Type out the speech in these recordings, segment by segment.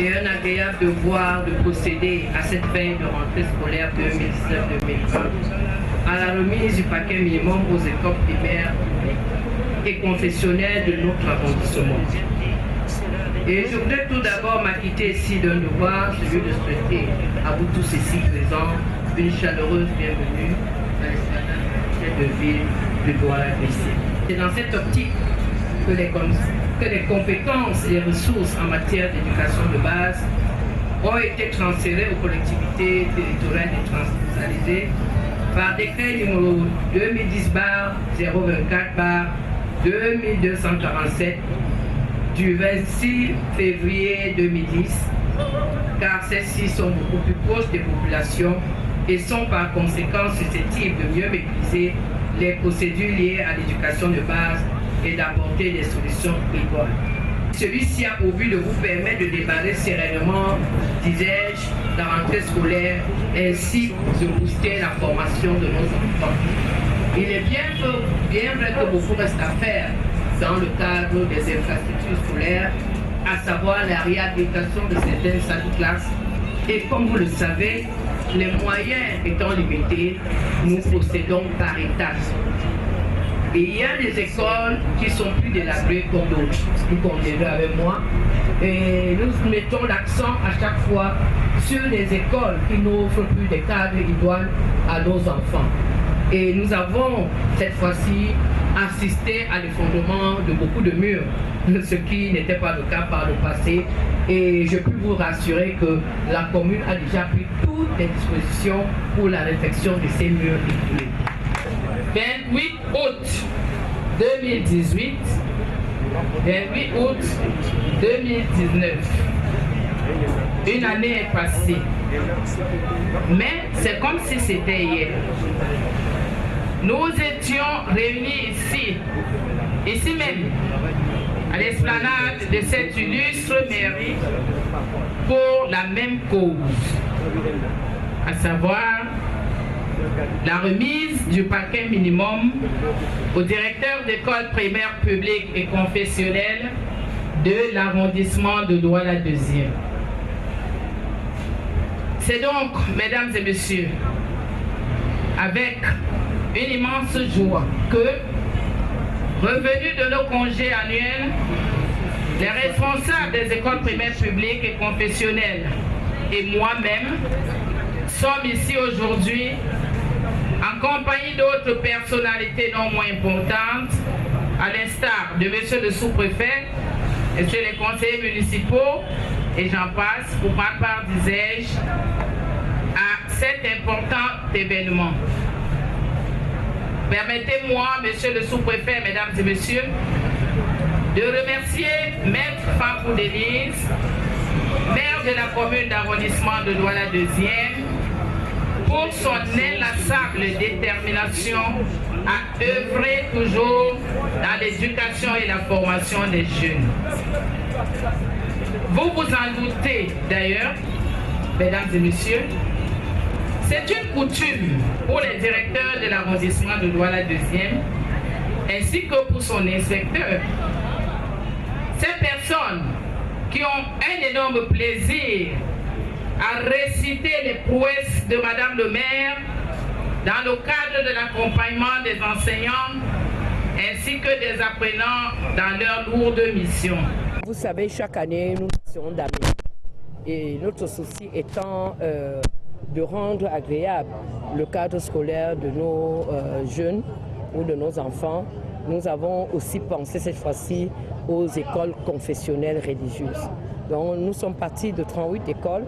et un agréable devoir de procéder à cette veille de rentrée scolaire 2019-2020 à la remise du paquet minimum aux écoles primaires et confessionnelles de notre arrondissement. Et je voudrais tout d'abord m'acquitter ici d'un devoir, celui de souhaiter à vous tous ici présents une chaleureuse bienvenue à l'esplanade de ville de Douala-Bessé. C'est dans cette optique que les compétences et les ressources en matière d'éducation de base ont été transférées aux collectivités territoriales décentralisées par décret numéro 2010-024-2247 du 26 février 2010, car celles-ci sont beaucoup plus proches des populations et sont par conséquent susceptibles de mieux maîtriser les procédures liées à l'éducation de base et d'apporter des solutions idoines. Celui-ci a pour but de vous permettre de démarrer sereinement, disais-je, la rentrée scolaire ainsi de booster la formation de nos enfants. Il est bien vrai que beaucoup reste à faire dans le cadre des infrastructures scolaires, à savoir la réhabilitation de certaines salles de classe. Et comme vous le savez, les moyens étant limités, nous procédons par étapes. Et il y a des écoles qui sont plus délabrées comme d'autres. Vous conviendrez avec moi. Et nous mettons l'accent à chaque fois sur les écoles qui n'offrent plus des cadres idoines à nos enfants. Et nous avons cette fois-ci assisté à l'effondrement de beaucoup de murs, ce qui n'était pas le cas par le passé. Et je peux vous rassurer que la commune a déjà pris toutes les dispositions pour la réfection de ces murs écoulés. 28 août 2018, 28 août 2019. Une année est passée. Mais c'est comme si c'était hier. Nous étions réunis ici même, à l'esplanade de cette illustre mairie, pour la même cause, à savoir la remise du paquet minimum au directeur d'école primaire publique et confessionnelle de l'arrondissement de Douala-2e. C'est donc, mesdames et messieurs, avec une immense joie que, revenus de nos congés annuels, les responsables des écoles primaires publiques et confessionnelles et moi-même sommes ici aujourd'hui en compagnie d'autres personnalités non moins importantes, à l'instar de monsieur le sous-préfet, monsieur les conseillers municipaux, et j'en passe, pour ma part, disais-je, à cet important événement. Permettez-moi, monsieur le sous-préfet, mesdames et messieurs, de remercier Maître Fanfou Denise, maire de la commune d'arrondissement de Douala-2e, pour son inlassable détermination à œuvrer toujours dans l'éducation et la formation des jeunes. Vous vous en doutez d'ailleurs, mesdames et messieurs, c'est une coutume pour les directeurs de l'arrondissement de Douala-2e ainsi que pour son inspecteur. Ces personnes qui ont un énorme plaisir à réciter les prouesses de Madame le maire dans le cadre de l'accompagnement des enseignants ainsi que des apprenants dans leur lourde mission. Vous savez, chaque année, nous serons d'amis. Et notre souci étant de rendre agréable le cadre scolaire de nos jeunes ou de nos enfants, nous avons aussi pensé cette fois-ci aux écoles confessionnelles religieuses. Donc nous sommes partis de 38 écoles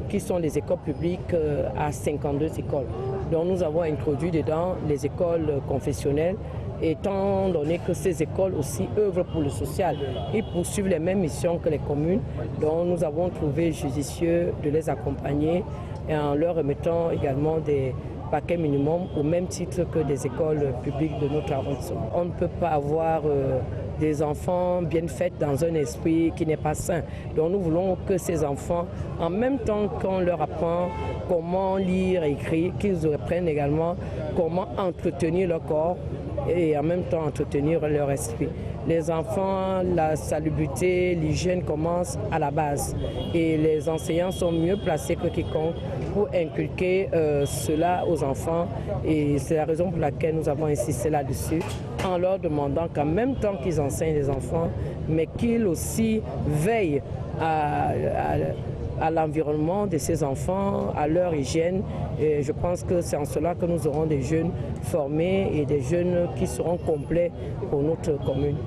qui sont des écoles publiques à 52 écoles. Donc nous avons introduit dedans les écoles confessionnelles, étant donné que ces écoles aussi œuvrent pour le social et poursuivent les mêmes missions que les communes. Donc nous avons trouvé judicieux de les accompagner et en leur remettant également des paquets minimum au même titre que des écoles publiques de notre arrondissement. On ne peut pas avoir des enfants bien faits dans un esprit qui n'est pas sain. Donc nous voulons que ces enfants, en même temps qu'on leur apprend comment lire et écrire, qu'ils apprennent également comment entretenir leur corps et en même temps entretenir leur esprit. Les enfants, la salubrité, l'hygiène commencent à la base et les enseignants sont mieux placés que quiconque pour inculquer cela aux enfants et c'est la raison pour laquelle nous avons insisté là-dessus en leur demandant qu'en même temps qu'ils enseignent les enfants, mais qu'ils aussi veillent à l'environnement de ces enfants, à leur hygiène. Et je pense que c'est en cela que nous aurons des jeunes formés et des jeunes qui seront complets pour notre commune.